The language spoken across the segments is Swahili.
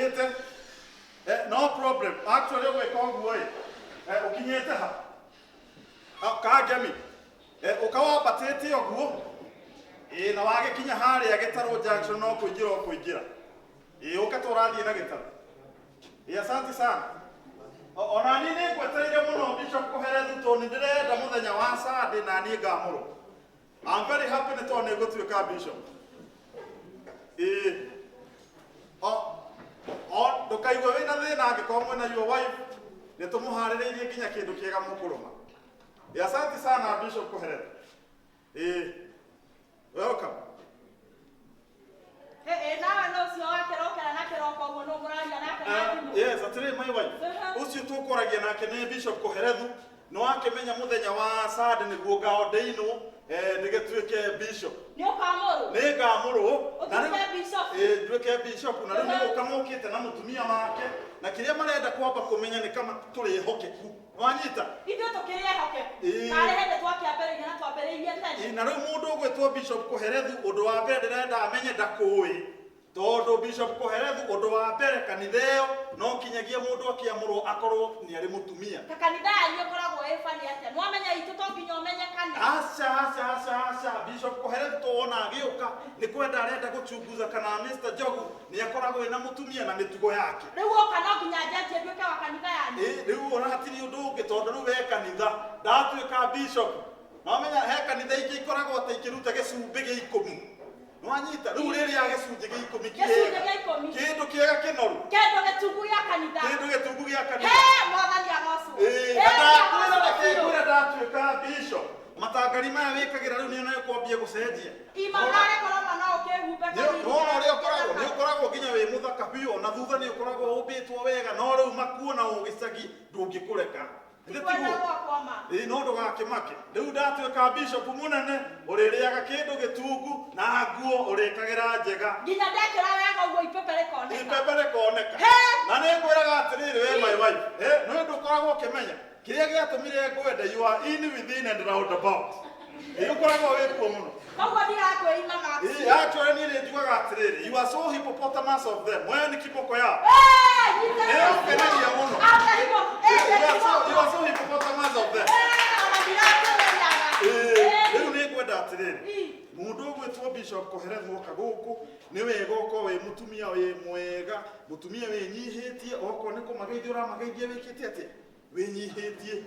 ukite no problem actually we call boy ukinyete ha ka gemi ukawa batete oguo na wage kinya hari agitaro junction no kuingira ukatorathie na gitaro asante sana ona ni ngwetereire muno Bishop Kuherethu to ndirenda muthenya wa Sunday na ni ngamuro. I'm very happy to turn go to your Bishop. Ndukaigwe wina thina angikorwo na your wife ni tumuharireirie kinya kindu kiega mukuruma. Asante sana Bishop Kuherethu. Welcome. Nawe no cio wakerokera na kiroko muno muraria nake. Yes, atire my wife. Ucio tukoragia nake ni Bishop Kuherethu no akimenya muthenya wa Sunday niguo gaondeino nigetuike Bishop. Ni ukamuru. Ni ngamuru. Na ni Bishop. Nduike Bishop na riu ukamukite na mutumia wake na kiria marenda kwamba kumenya ni kama turi hokeku. Wanyita? Ithu tukiri hokeku. Kare hende twakiambiriria na twambiriirie tene. Na riu mundu ugwitwo Bishop Kuherethu undu wa mbere ndirenda amenye ndakui. Tondu Bishop Kuherethu undu wa mbere kanitheo no kinyagia mundu akiamurwo akorwo ni ari mutumia. Kanitha yanyu koragwo efani atia. No amenya itu to nginya umenye kanitha. Acha Bishop Kuherethu tuona agiuka ni kwenda arenda guchunguza kana Mr. Jogu ni akoragwo ina mutumia na mitugo yake. Riu oka no nginya njatie nduike wa kanitha yanyu. Riu ona hatiri undu ungi tondu riu we kanitha ndatuika Bishop. No amenya he kanitha ingi ikoragwo ta ikiruta gicumbi gia 10. Nwanyita riu riri ya gicunji gia 10 kindu kiega kinoru kindu gitungu gia kanitha mwathani agocu kwira ndatuika Bishop matangari maya wikagira riu niyo kwambia gucenjia imanare koroma no ukihumbe kanitha ni ukoragwo nginya wi muthaka biu na thutha ni ukoragwo umbitwo wega no riu makuona ugicagi ndungikureka no ndugakimake riu ndatuika Bishop munene uririaga kindu gitungu na nguo urikagira njega nginya ndekira wega uguo ipepe rikoneka na ni ngwiraga atiriri we my wife no ndukoragwo ukimenya kiria giatumire ngwenda you are in within and round about ukoragwo wikuo muno koguo ndirakwĩima Maxi actually ni njugaga atiriri you are so hippopotamus of them wewe ni kiboko yao ukenagia muno you are so hippopotamus of them riu ni ngwenda atiriri mundu ugwitwo Bishop Kuherethu oka guku ni wega uko we mutumia we mwega mutumia we nyihitie oko ni kumageithia uramageithia wikite atia winyihitie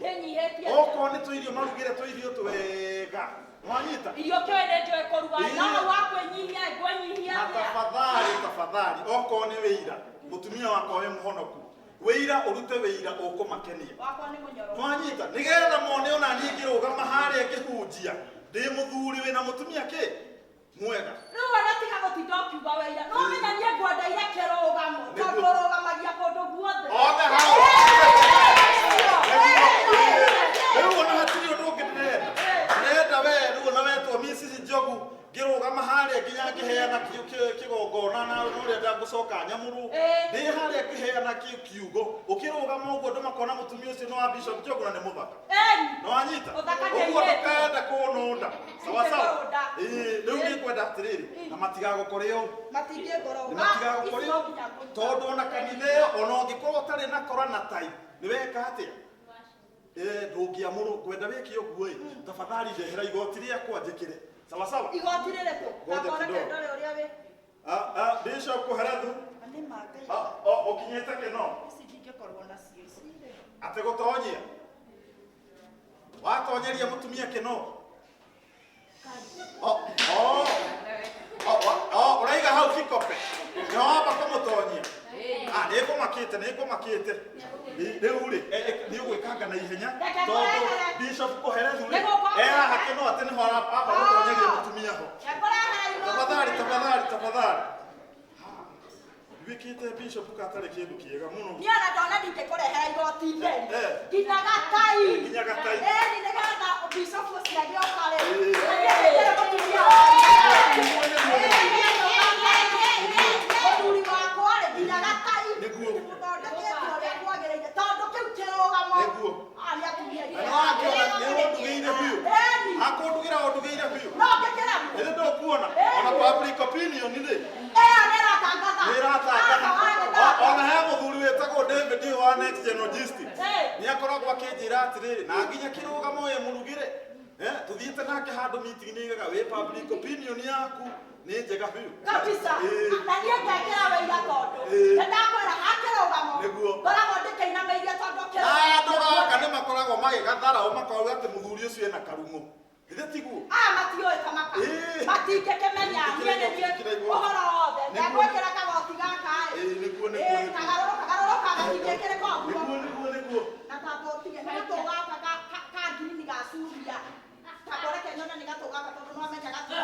oko ni tuirio marugire tuirio twega mwanyita iyo kwende njoe kuruga no wakwenyihia ngwenyihia tafadhali oko ni wira mutumia wako we muhonoku wira urute wira ukumakenia wako ni munyoro mwanyita nigetha mone ona ningiruga mahari akihunjia ndi muthuri we na mutumia ke mwega riu wanatiga gutinda ukiuga wira no menya nie ngwenda ile kirugamo tondu rugamagia kundu guothe riu ona hatiri undu ndirenda we riu ona wetwo Mrs. Jogu ngirugama haria nginya ngiheana kigongona na uria ndagucoka nyamuru ndi haria ngiheana kiugo ukirugama uguo ndu makona mutumia ucio no wa Bishop Jogu na ni muthaka no wanyita uguo ndukenda kununda sawa riu ni kwenda atiriri na matigagukoreo tondu ona kanitheo ona ungikorwo tari na kora na tai ni weka atia ndungiamuru kwenda wiki uguo tafadhali ndehera igoti riakwa njikire sawa igoti rireku ngakora kendore uria we Bishop Kuherethu ani mabe ukinyete kino isingikorwo na cio ici ate gutonyia watonyeria mutumia kino uraiga hau kikope no aba kumutonyia nikumakite riu ri ni ugwikanga na ihenya tondu Bishop Kuherethu ri hakino ati ni hora abagutonyeria mutumia ho tafadhali wikite Bishop katare kindu kiega muno ni ana ndona ndingĩkũrehera igoti mbere nginya gatai ni nĩgetha Bishop ũcio agĩoka rĩ mũthuri wakwa rĩ nginya gatai mũthondekete ũrĩa kwagĩrĩire tondũ kĩu kĩrũgamo nĩ atumia akundugira undugiire biu no ngĩkĩra ĩrĩ ndũkuona ona public opinion nĩ nĩratangatha wa next genologist ni akoragwo akĩnjĩra atĩrĩrĩ na nginya kĩrũgamo ye mũrugĩre tuthiĩte nake handũ meeting nĩ igaga wĩ public opinion yaku nĩ njega biũ kabisa na niĩ ngekĩra wĩira tondũ ndakwĩra akĩrũgamo ngoragwo ndĩkĩinamĩirie tondũ andũ gaka nĩ makoragwo magĩgatharaũ makoiga atĩ mũthuri ũcio ena karumo ithe tiguo matiũĩ kamaka matingĩkĩmenya niĩ nĩniĩ ũhoro wothe ndegwĩkĩra kagoti gaka kagarũrũka gatingĩkĩrĩ koguo na tabotige nĩ gatũ gaka ka ngirini ga cumbia takoreke nyone nĩ gatũ gaka tondũ no amenya gatũ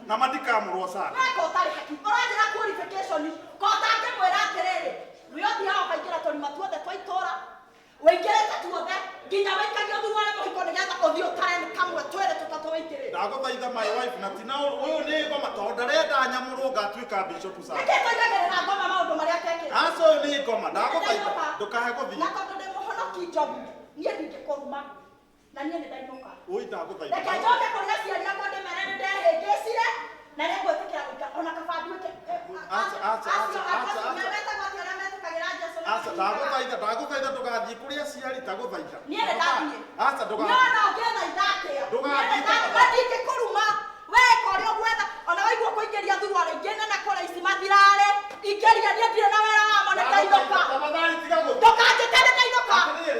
na madikamurwo sana ko tari haki oranjira qualification ko take mwera atiriri riothi hao kaingĩra tũrima tuothe twa itũra wĩingĩrĩte tuothe nginya wĩikagia thuruare mũhiko nĩgetha ũthiĩ ũtare kamwe twĩrĩ tũtatũ wĩitĩrĩre ndagũthaitha my wife na tina ũyũ nĩ ngoma tondũ ndarenda nyamũrwo ngatuĩka bishop sana nĩkĩtũigagĩrĩra ngoma maũndũ marĩa tekĩra aca ũyũ nĩ ngoma ndagũthaitha ndũkahe gũthiĩ na tondũ ndĩ mũhonoki njogu niĩ ndingĩkũruma na niĩ nĩ ndainũka ũi ndagũthaitha reke njoke kũrĩ aciari akwa ndĩmere nĩ ndehĩngĩcire na nĩ ngwĩtĩkĩra gũika ona kaba nduĩke ndagũthaitha ndũgathiĩ kũrĩ aciari ndagũthaitha niĩ nĩ ndathiĩ aca no ngĩthaitha atĩa ndingĩkũruma wee kũrĩa ũgwetha ona waigua kũingĩria thuruarĩ ingĩ nene kũrĩa ici mathirarĩ ingĩria niĩ ndirĩ na wĩra wamo nĩ ndainũka ndũkanjĩte nĩ ndainũka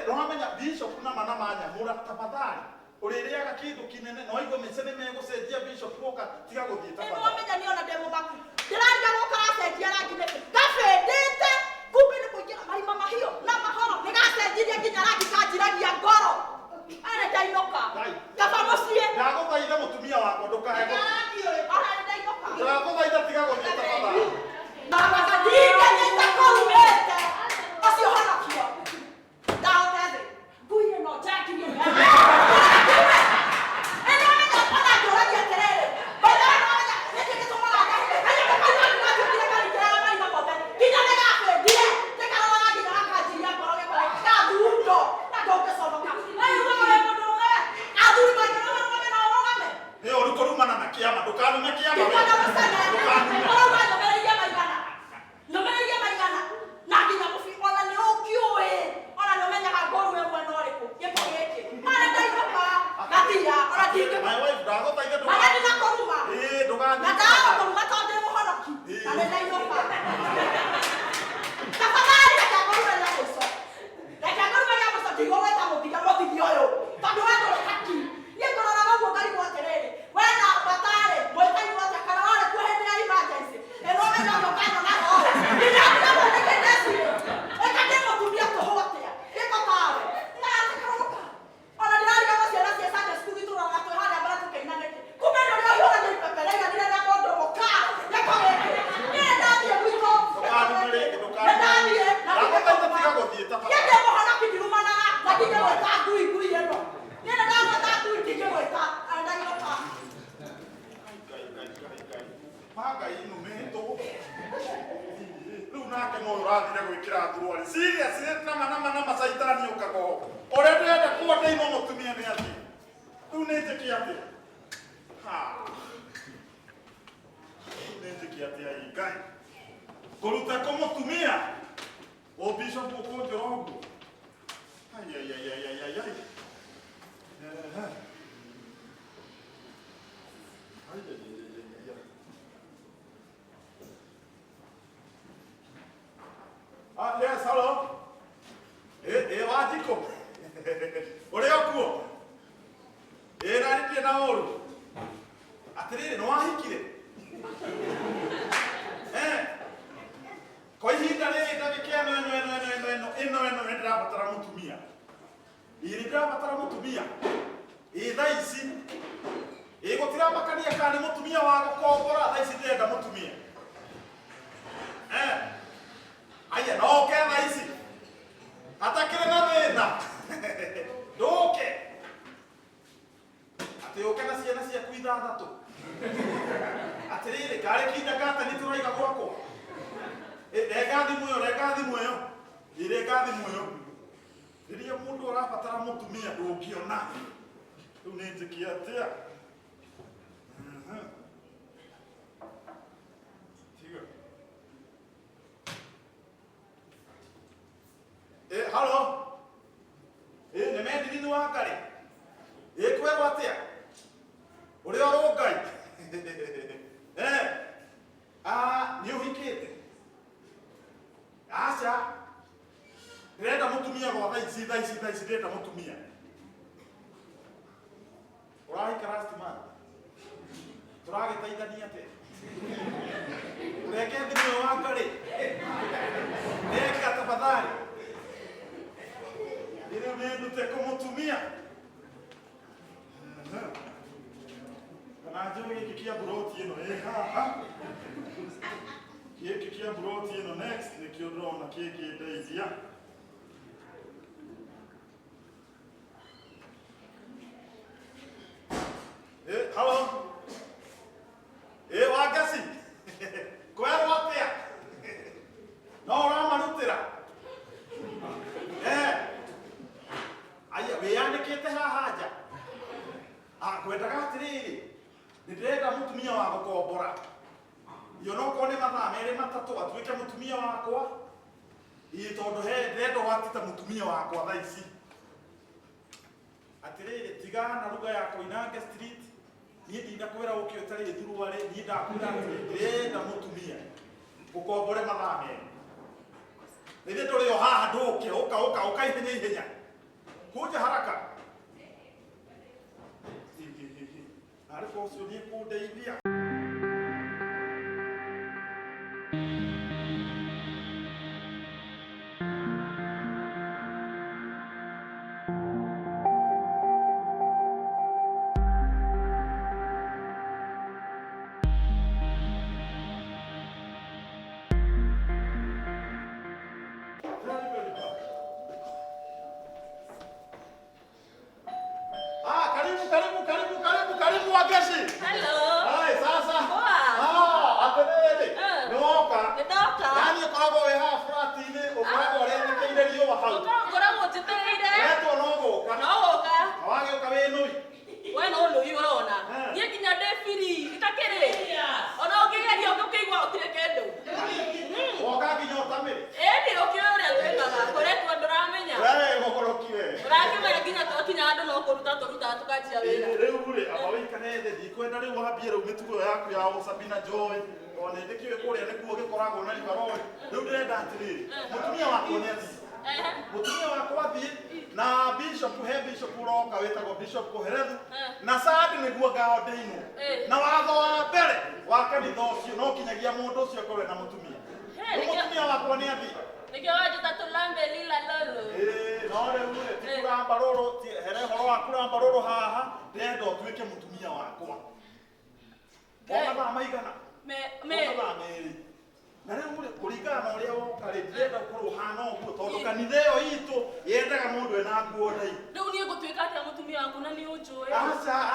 nĩwamenya bishop na mana manyamũra tafadhali ũrĩrĩaga kĩndũ kĩnene na waigua mĩce nĩ megũcenjia bishop woka tiga gũthiĩ tafadhali nĩwamenya niĩ ona ndĩ mũmaku ndĩrariga gũkaracenjia rangi nĩkĩ gabĩndĩte kumbe nĩ kũingĩra marima mahiũ na mahoro nĩgacenjirie nginya rangi kanjiragia ngoro arĩ ndainũka kaba mũciĩ ndagũthaitha mũtumia wakwa ndũkahe ona ndainũka ndagũthaitha tiga gũthiĩ tafadhali ndinga nĩtakũrumĩte ũcio honokio ndaũtethĩ ngui ĩno njakirie makania kana mutumia wa gukombora tha ici ndenda mutumia aya no ke tha ici atakire na thina nduke ati uke na ciana ciaku ithathatu atiriri kare kinda kata ni turaiga gwako rega thimu iyo irega thimu iyo riria mundu arabatara mutumia ndungiona riu ni njikia atia halo ne mendi ni wakari kwero atia uri orongai ni uhikite acha ndenda mutumia gwa tha ici ndenda mutumia urahika rastman turagitaithania te ureke thimu wakari reka tafadhali ile nendo te kumutumia kana njoo ikikia broti ino haha ikikia broti ino next nikio drona kiki ndeithia halo wagasi kwero atia no ramarutira aya weyandikite hahaja kwendaga atiriri ndirenda mutumia wa gukombora iyo no kone mathaa meri matatu atuike mutumia wakwa tondu ndenda watita mutumia wakwa tha ici atiriri tiga na ruga ya Koinange street ni ndinda kwira ukio tari thurwari ni ndakwira ndenda mutumia gukombore mathaa meri nithie turi o haha nduke uka ihenya kuja haraka ariko ucio ni kundeithia karibu wagesi. Hello. Hai sasa. Atenere. Ndoka. Nani ukoragwo we ha fratini ukoragwo rendekeire riũa hau. Ukoragwo njitereire. Etwo no gũka. Awage uka we nui. We no nui urona. Niĩ nginya ndĩ free itakĩrĩ. Ona ũngĩgeria ũkĩigua ũtirĩ kĩndũ. Woka nginya ũtamĩrĩ. Ĩndĩ ũkĩoya ũrĩa twĩkaga koretwo ndũramenya. We gũkoroki we. Ũrakĩmenya nginya twakinya andũ no kũruta tũrutaga tũkanjia wĩra. Rĩu rĩ aba wĩikare thĩ ndikwenda rĩu wambie rĩu mĩtugo yaku ya Sabina Joy ona ndĩkĩũĩ kũrĩa nĩkuo gĩkoragwo na ribarori rĩu ndĩrenda atĩrĩrĩ mũtumia wakwa nĩ athiĩ mũtumia wakwa athiĩ na bishop ũroka wĩtagwo bishop Kũherethu na Sadi nĩguo ngao ndĩinwo na watho wa mbere wa kanitha ũcio no kinyagia mũndũ ũcio akorwe na mũtumia mũtumia wakwa nĩ athiĩ nĩkĩo wajĩta tũlambe lila lolo no rĩu rĩ tikuramba rũrũ here horo wa kuramba rũrũ haha ndĩrenda ũtuĩke mũtumia wakwa mathaa maigana mathaa merĩ na rĩu rĩ kũringana na ũrĩa woka rĩ ndĩrenda ũkorwo ũhana ũguo tondũ kanitha ĩyo itũ yendaga mũndũ ena nguo ndaihu rĩu niĩ ngũtuĩka atĩa mũtumia waku na nĩ ũnjũĩ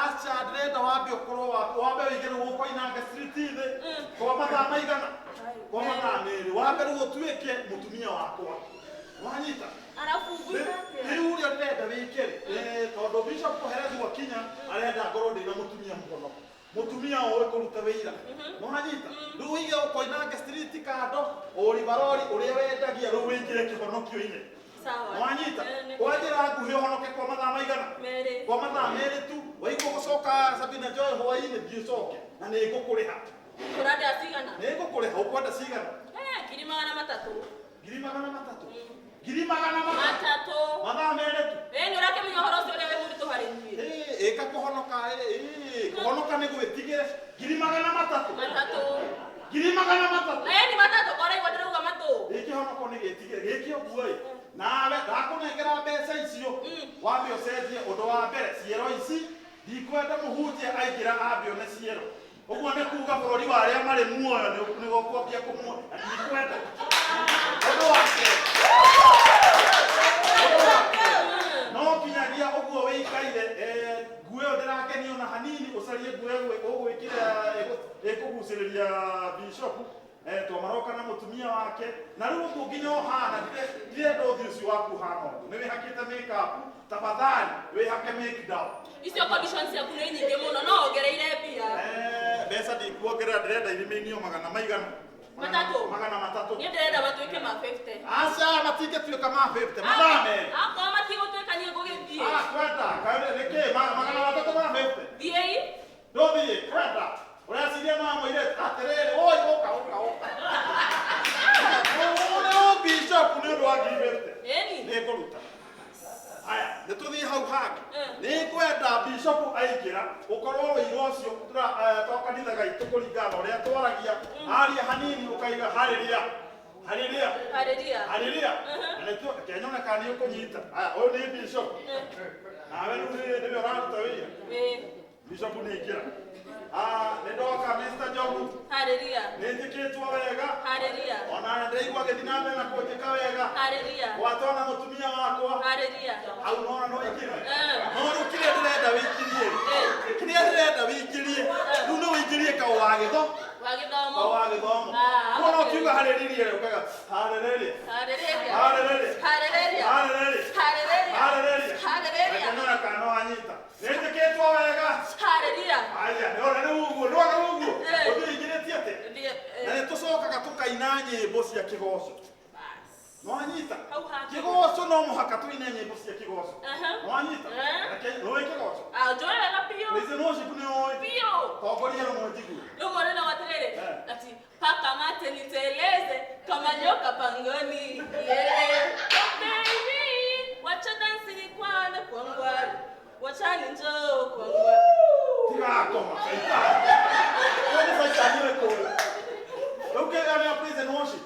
aca ndĩrenda wambe ũkorwo wambe wĩigĩrwo Koinange street thĩ kwa mathaa maigana kwa mathaa merĩ wambe rĩu ũtuĩke mũtumia wakwa wanyita arabu rĩu ũrĩa ndĩrenda wĩke tondũ Bishop Kũherethu akinya arenda ngorwo ndĩna mũtumia mũhono mutumia ũĩ kũruta wĩra nĩwanyita rĩu ũige Koinange street kando ũribarori ũrĩa wendagia rĩu wĩingĩre kĩhonokio-inĩ nĩwanyita kwa njĩra nguhĩ ũhonoke kwa mathaa maigana kwa mathaa merĩ tu waigua gũcoka Sabina Joy hwaĩ-inĩ thiĩ ũcoke na nĩngũkũrĩha ũrenda cigana nĩngũkũrĩha ũkwenda cigana ngiri magana matatũ mathaa merĩ tu nĩ ũrakĩmenya ũhoro ũcio ũrĩa wĩ mũritũ harĩ niĩ kũhonoka kũhonoka nĩ gwĩtigĩre ngiri magana matatũ ni matatũ koraigua ndĩrauga matũ gĩkĩhonoko nĩ gĩtigĩre gĩkĩ ũguo-ĩ nawe ndakũnengera mbeca icio wambe ũcenjie ũndũ wa mbere ciero ici ndikwenda muhunjia aingira ambio na ciero uguo ni kuuga bururi wa aria mari muoyo ni gokwambia kumwo ndikwenda uguo wake no kinyagia uguo wikaire guo ndirakenio na hanini ucarie guo ugwikira ikuguciriria bishop twamaroka na mutumia wake na riu nginya ohana ndire ndothi ucio waku hano niwe hakite makeup tafadhali we hake make down icio conditions yaku ni nyingi muno no ongereire mbia mbeca ndikuongerera ndirenda iriminio magana maigana magana matatu ni ndirenda batuike ma 50 aca matingituika ma 50 madame akwa matigutwika nie ngugithie kwenda kaire niki magana matatu ma 50 thii ndothie kwenda urasiria mama ile atiriri oi oka no bishop ni ndo agibete ni kuruta aya nituthie hau hake ni kwenda bishop aingira ukorwo wiro ucio to kanitha gaitu kuringana uria twaragia aria hanini ukaiga haleluya na tu kenyona kani ukunyita aya uyu ni bishop nawe ni uraruta wira bishop ni ingira ndoka Mr. Jogu haleluya nindikitwa wega haleluya ona ndaigwa githinambe na kujika wega haleluya watona mutumia wakwa haleluya au nona no ikire no kire ndirenda wikirie riu no wikirie ka wagithomo no kiuga haleluya ukaga haleluya nona kana anyita nindikitwa wega haleluya aya nona uguo uthingiritie ate na tucokaga tukaina nyimbo cia kigoco no anyita kigoco no muhaka tuine nyimbo cia kigoco no anyita no kigoco njore wega pio izi no cikunio pio tongoria no mjigu no mwana waterere ati paka mate niteleze kama nyoka pangoni baby wacha dance kwana kwangwari wachani njoo kwangwari tirakoma saita wani saita niwe kola okay gani ya praise and worship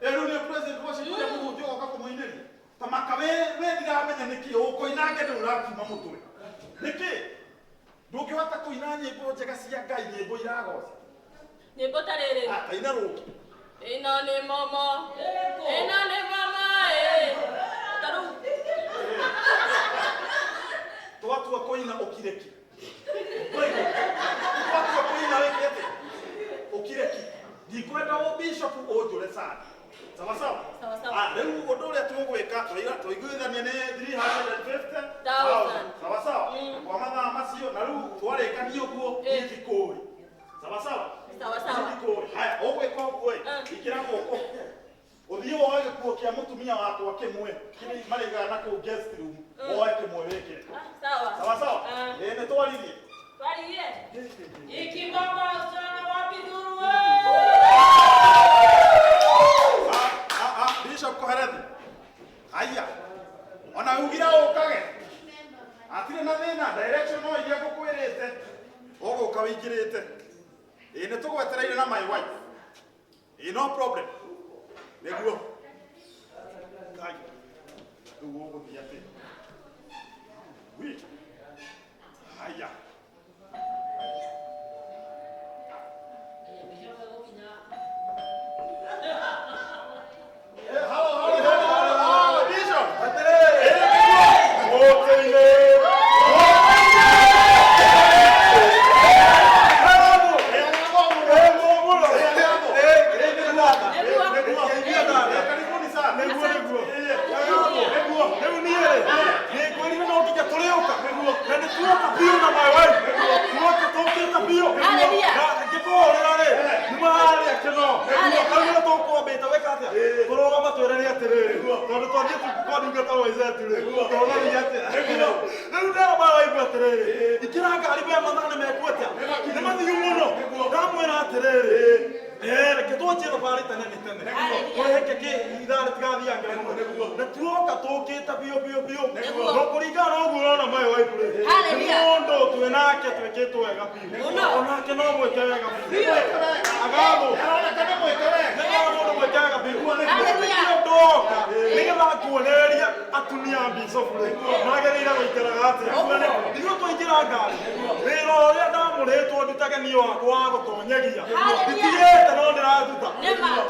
ni praise and worship ya Mungu ndio kako muineri tamaka we ndiramenya niki ukoinage ndurakima mutwe niki ndukihota kuina nyimbo njega cia Ngai nyimbo iragoca nyimbo tarere ina ruki ina ni mama taru twatua kuina ukireki twatua kuina wekete ukireki ndikwenda wo bishop ojure sana sawa riu undu uria tugwika twaiguithania ni 350,000 sawa kwa mathaa macio na riu twarikania uguo ikikuri sawa ikikuri haya ugwika uguo ikira guoko uthie woe gikuo kia mutumia wakwa kimwe kiri mariga na ku guest room woe kimwe weke sawa ni twaririe ikibaba sana wapi duru bishop koherethi aya ona ugira ukage atire na thina direction no iria gukwirite uguka wingirite ni tugwetereire na my wife no problem neguo kai ugo guthiate wi aya kira ngari wira uria ndamuritwo ndutage niyo wakwa wa gutonyegia nditigite no ndiraruta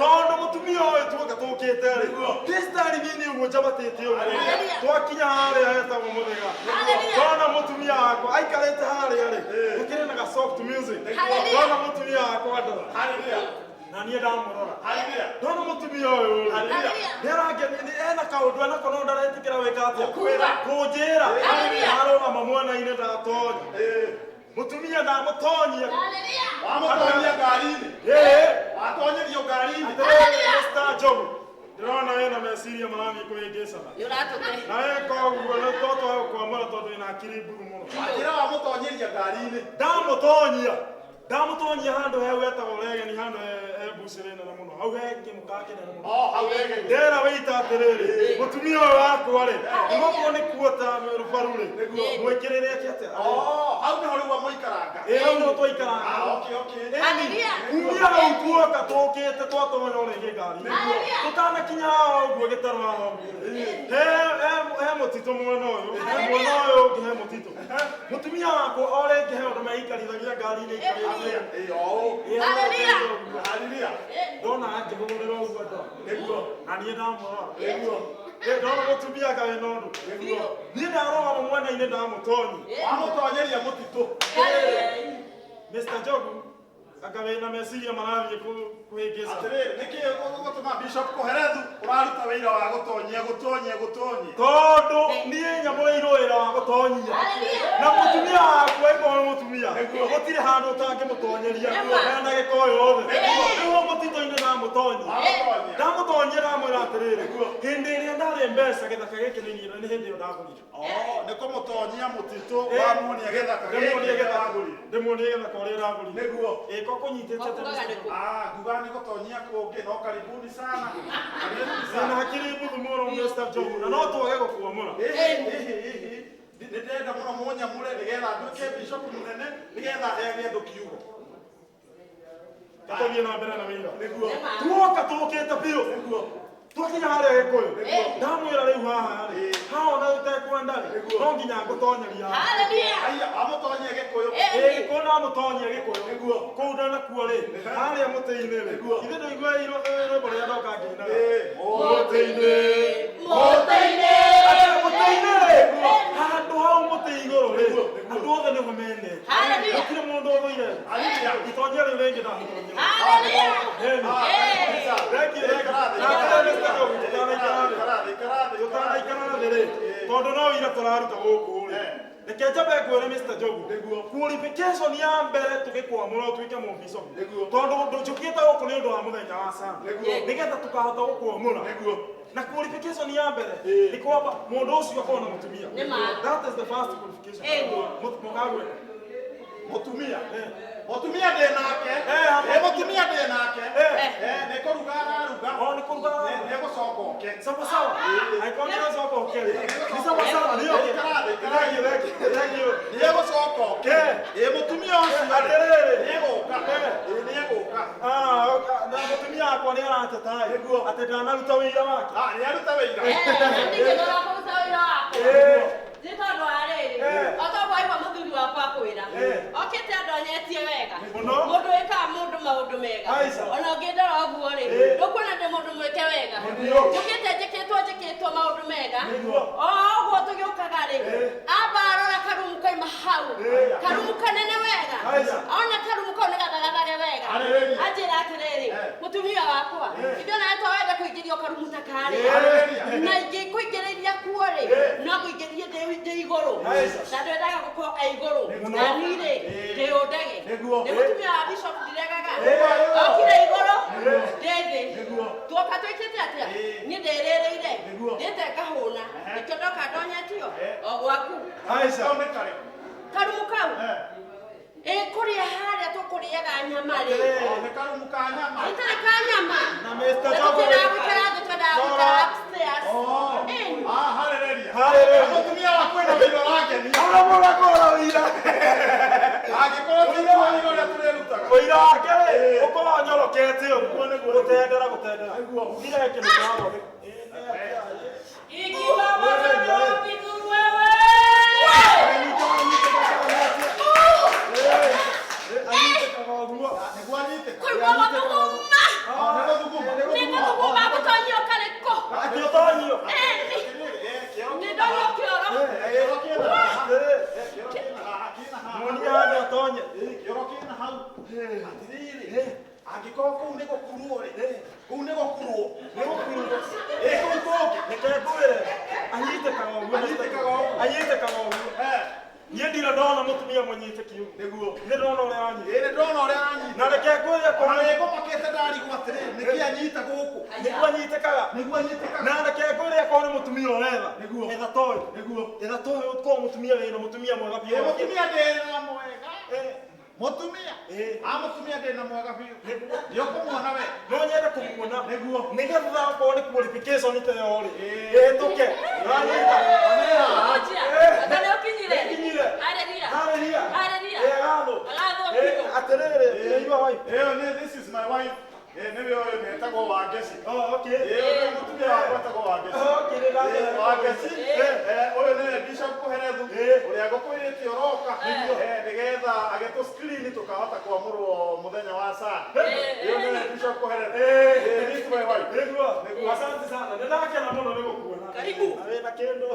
tondu mutumia uyu twoka tukite ri kristari nini uguo njabatite uguo twakinya haria hetagwo muthega tona mutumia wakwa aikarite haria ri ukire na soft music tona mutumia wakwa ndora na niĩ ndamũrora ndona mũtumia ũyũ nĩarangenia ena kaũndũ ena kono ndaretikĩra wĩka atĩa kũnjĩra arũgama mwena-inĩ ndatonya mũtumia ndamũtonyia wamũtonyia ngari-inĩ watonyerio ngari-inĩ Mr. Njogu ndĩrona wĩna meciria marathiĩ kũhĩngĩcana na weka ũguo nĩ totwaga gũkwamũra tondũ wĩna akiri mburu mũno njĩra wamũtonyeria ngari-inĩ ndamũtonyia handũ heu hetagwo regeni handũ bucĩrĩ nene mũno hau he kĩmũka kĩnene mũno ndera wĩita atĩrĩrĩ mũtumia ũyũ wakwa rĩ nĩgũkorwo nĩ kuota rũbaru rĩ mwĩkĩrĩre ake atĩa hau nĩho rĩu amũikaranga hau nĩho twaikaranga kumia hau tuoka tũkĩte twatonya rĩngĩ ngari tũtanakinya ũguo gĩtarũ haha ũguo he mũtitũ mwena ũyũ ũngĩ he mũtitũ mũtumia wakwa o rĩngĩ he ũndũ meikarithagia ngari-inĩ ikarĩte ndona akĩhũrĩra ũguo ndo na niĩ ndamũrora ndona mũtumia kaĩ na ũndũ niĩ ndarũgama mwena-inĩ ndamũtonyia wamũtonyeria mũtitũ Mr. Njogu anga wĩna meciria marathiĩ kũhĩngĩca atĩrĩrĩ nĩkĩ ũgũtũma Bishop Koherethu ũraruta wĩra wa gũtonyia tondũ niĩ nyamũrĩirwo wĩra wa gũtonyia na mũtumia wakwa ĩkorwo nĩ mũtumia gũtirĩ handũ ũtangĩmũtonyeria hena gĩko yothe nĩguo mũtitũ-inĩ ndamũtonyia ndamwĩra atĩrĩrĩ hĩndĩ ĩrĩa ndarĩ mbeca gĩthaka gĩkĩ nĩ hĩndĩ ĩyo ndagũrire nĩ kũmũtonyia mũtitũ wamuonia gĩthaka ndĩmuonie gĩthaka ũrĩa ndagũrire nĩguo kũnyitĩte nguga nĩ gũtonyia kũngĩ no karibuni sana na hakiri mbuthu mũno Mr. Njogu na no twage gũkuamũra nĩndenda mũno mũnyamũre nĩgetha nduĩke bishop mũnene nĩgetha heage andũ kiugo tũthiĩ na mbere na wĩra tuoka tũkĩte biũ twakinya harĩa gĩkũyũ ndamwĩra rĩu haha rĩ haona ũtekwenda rĩ no nginya ngũtonyeria amũtonyia gĩkũyũ gĩkũyũ namũtonyia gĩkũyũ kũu ndanakuo rĩ harĩa mũtĩ-inĩ rĩ ithe ndũiguĩirwo rwĩmbo rũrĩa ndoka ngĩinaga mũtĩ-inĩ rĩ handũ hau mũtĩ igũrũ rĩ andũ othe nĩho menete gũtirĩ mũndũ ũthũire itonyia rĩu rĩngĩ tũtanaikara thĩ rĩ tondũ no wĩra tũraruta gũkũ rĩ reke njabe ngwĩre Mr. Njogu qualification ya mbere tũgĩkwamũra ũtuĩke mũbicop tondũ njũkĩte gũkũ nĩ ũndũ wa mũthenya wa sana nĩgetha tũkahota gũkwamũra na qualification ya mbere nĩ kwamba mũndũ ũcio akorwo na mũtumia that is the first qualification mũkagwĩka mũtumia ndĩ nake mũtumia ndĩ nake nĩ kũruga araruga nĩ gũcoka oke sawa angĩkorwo nĩ gũcoka oke nĩ sawa nĩ oke nĩ gũcoka oke mũtumia ũcio atĩrĩrĩ nĩ egũka na mũtumia wakwa nĩ arateta atĩ ndanaruta wĩira wake nĩ aruta wĩira nĩ tondũ wa rĩrĩ otokorwo aigua mũthuri wakwa kwĩra okĩte ndonyetie wega mũndũ wĩkaga mũndũ maũndũ mega ona ũngĩndora ũguo rĩ ndũkuona ndĩ mũndũ mwĩke wega njũkĩte njĩkĩtwo maũndũ mega ũguo tũgĩũkaga rĩ amba arora karumu kaima hau karumu kanene wega ona karumu kau nĩ gathagathaga wega anjĩra atĩrĩrĩ mũtumia wakwa ithuona nĩ twawenda kũingĩrio karumu ta karĩ na ingĩkũingĩrĩria kuo rĩ no kũingĩrie ndĩ igũrũ na ndwendaga gũkorwo igũrũ na niĩ rĩ ndĩ ũndege nĩ mũtumia wa Bishop ndiregaga okire igũrũ ndĩ thĩ tuoka twĩkĩte atĩa niĩ ndĩrĩrĩire ndĩte ngahũna nĩkĩo ndoka ndonyetio o gwaku karumu kau kũrĩa harĩa tũkũrĩaga nyama rĩ nĩ karumu ka nyama itarĩ ka nyama na Mr. Njogu twĩragũikara upstairs mũtumia wa kwĩna wĩra wake ũramũrakora wĩira angĩkorwo ti wĩra ũrĩa tũrĩrutaga wĩira wake rĩ ũkorwo nyorokete ũguo nĩguo gũtendera ugire kĩndũ kĩa gothe ikiwa wewe atiriri angĩkorwo kũu nĩ gũkurwo rĩ kũu nĩ gũkurwo kũu kũngĩ reke ngwĩre anyitĩkaga ũguo anyitĩkaga ũguo niĩ ndirĩ ndona mũtumia mũnyitĩki ũguo nĩguo nĩ ndona ũrĩa anyita nĩ ndona ũrĩa anyita na reke ngwĩre ona nĩngũmakĩte ndarigwo atĩrĩrĩ nĩkĩ anyita gũkũ nĩguo anyitĩkaga na reke ngwĩre akorwo nĩ mũtumia ũretha nĩguo etha toĩ nĩguo etha toĩ ũkorwo mũtumia wĩna mũtumia mwega biũ mũtumia ndĩna mwega mũtumia mũtumia ndĩna mwega biũ nĩ ũkũmuona we no nyende kũmuona nĩguo nĩgetha akorwo nĩ qualification ta yo rĩ ĩhĩtũke ranyita atĩrĩrĩ nĩiwa wife this is my wife nĩwe ũyũ nĩtagwo Wangeci okay mũtumia wakwa etagwo Wangeci okay Wangeci ũyũ nĩwe Bishop Kũherethu ũrĩa ngũkwĩrĩte ũroka nĩgetha agĩtũ screen tũkahota kwamũrwo mũthenya wa saa ũyũ nĩwe Bishop Kũherethu this is my wife nĩguo asante sana nĩndakena mũno nĩ gũkuona karibu wĩna kĩndũ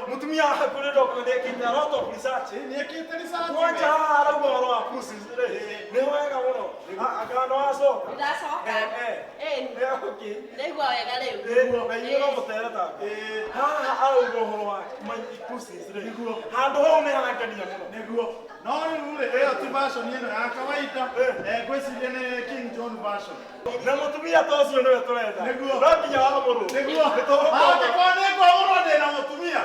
mutumia kuri ndo ndekita roto research nĩekĩte research kwanja arauga ũhoro wa pussies nĩ wega mũno akana wacoka ndacoka nĩguo wega rĩu na inyuĩ no mũtere ta haha arauga ũhoro wa pussies handũ hau nĩ harangania mũno nĩguo no rĩu rĩ ĩyo ti version ĩno ya kawaida ngwĩciria nĩ King John version na mũtumia ta ũcio nĩwe tũrenda nĩguo no nginya wamũrũ nĩguo angĩkorwo nĩngwamũrwo ndĩna mũtumia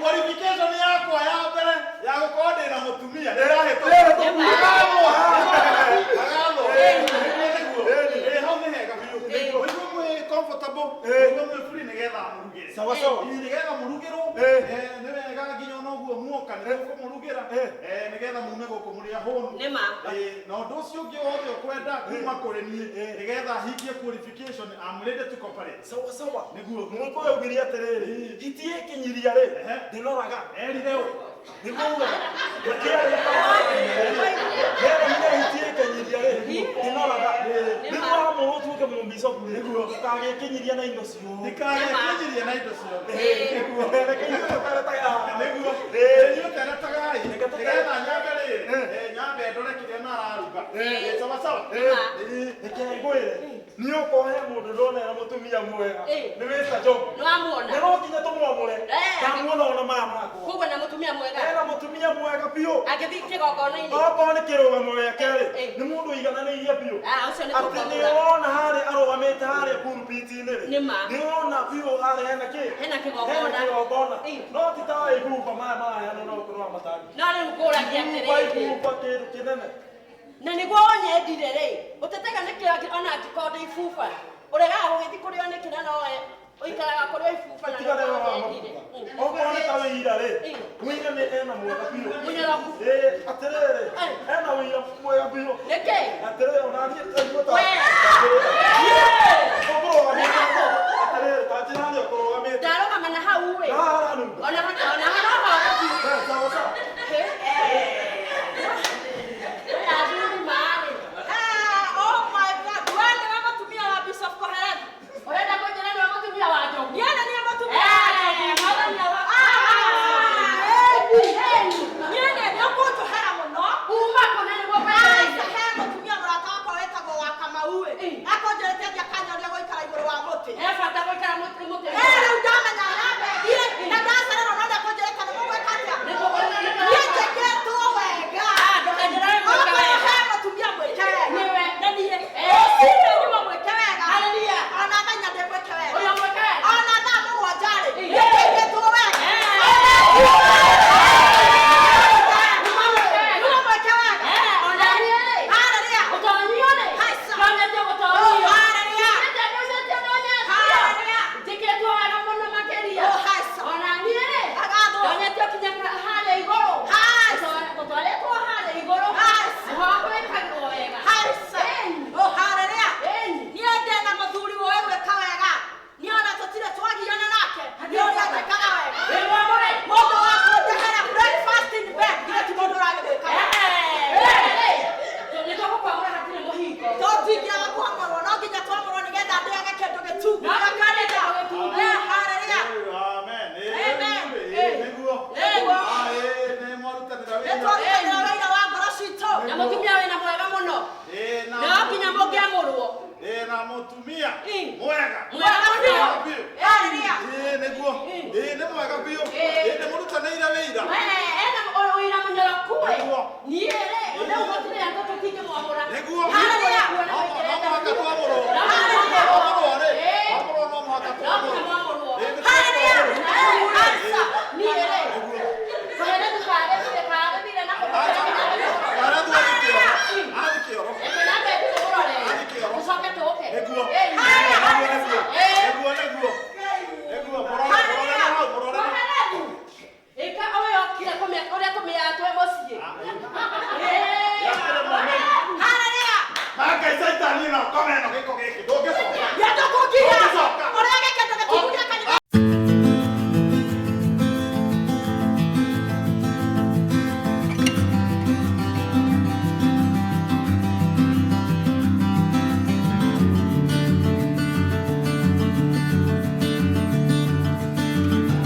qualification yakwa ya mbere ya gũkorwo ndĩna mũtumia nĩrahĩtũka hau nĩ hega biũ nĩguo mwĩ comfortable nĩguo mwĩ free nĩgetha mũrugĩre sawa sawa nĩgetha mũrugĩrwo nĩ wega nginya onoguo muoka nĩgũkũmũrugĩra nĩgetha mume gũkũ mũrĩ ahũnu na ũndũ ũcio ũngĩ wothe ũkwenda kuma kũrĩ niĩ nĩgetha hingie qualification I'm ready to cooperate sawa sawa nĩguo mũkũyũ ũgĩria atĩrĩrĩ hitie kinyiria rĩ ndĩnoraga erire ũ nĩguo hitie kinyiria rĩ ndĩnoraga nĩguo amũrũ tuke mũmbicoku nĩguo ndũkagĩkinyiria na indo ciothe ndikagĩkinyiria na indo ciothe nĩguo nĩguo teretagai nĩgetha nyambe rĩrĩ nyambe ndore kĩrĩa nararuga sawa sawa reke ngwĩre nĩ ũkohe mũndũ ndonera mũtumia mwega nĩ wĩta Job nĩ no nginya tũmwamũre ndamuona ona maya makwa koguo na mũtumia mwega ena mũtumia mwega biũ agĩthiĩ kĩgongona-inĩ okorwo nĩ kĩrũgamo gĩake rĩ nĩ mũndũ ũigananĩirie biũ atĩ nĩ wona harĩa arũgamĩte harĩa pulpiti-inĩ rĩ nĩ wona biũ harĩa hena kĩgongona no ti ta waigumba maya marahana no ũkorwo matari no rĩu ngũragia atĩrĩrĩ waigumba kĩndũ kĩnene na nĩguo wonyendire rĩ ũtetega nĩkĩo ona angĩkorwo ndĩ ibuba ũregaga gũgĩthiĩ kũrĩo nĩ kĩna nowe ũikaraga kũrĩo ibuba na nĩwendire okorwo nĩ ta wĩira rĩ wĩira nĩ ena mwega biũ mũnyoroku atĩrĩrĩ ena wĩira mwega biũ nĩkĩ atĩrĩrĩ ona niĩ mutumia mwega Mwega biũ. niguo nĩ mwega biũ nĩ mũrutanĩire wĩira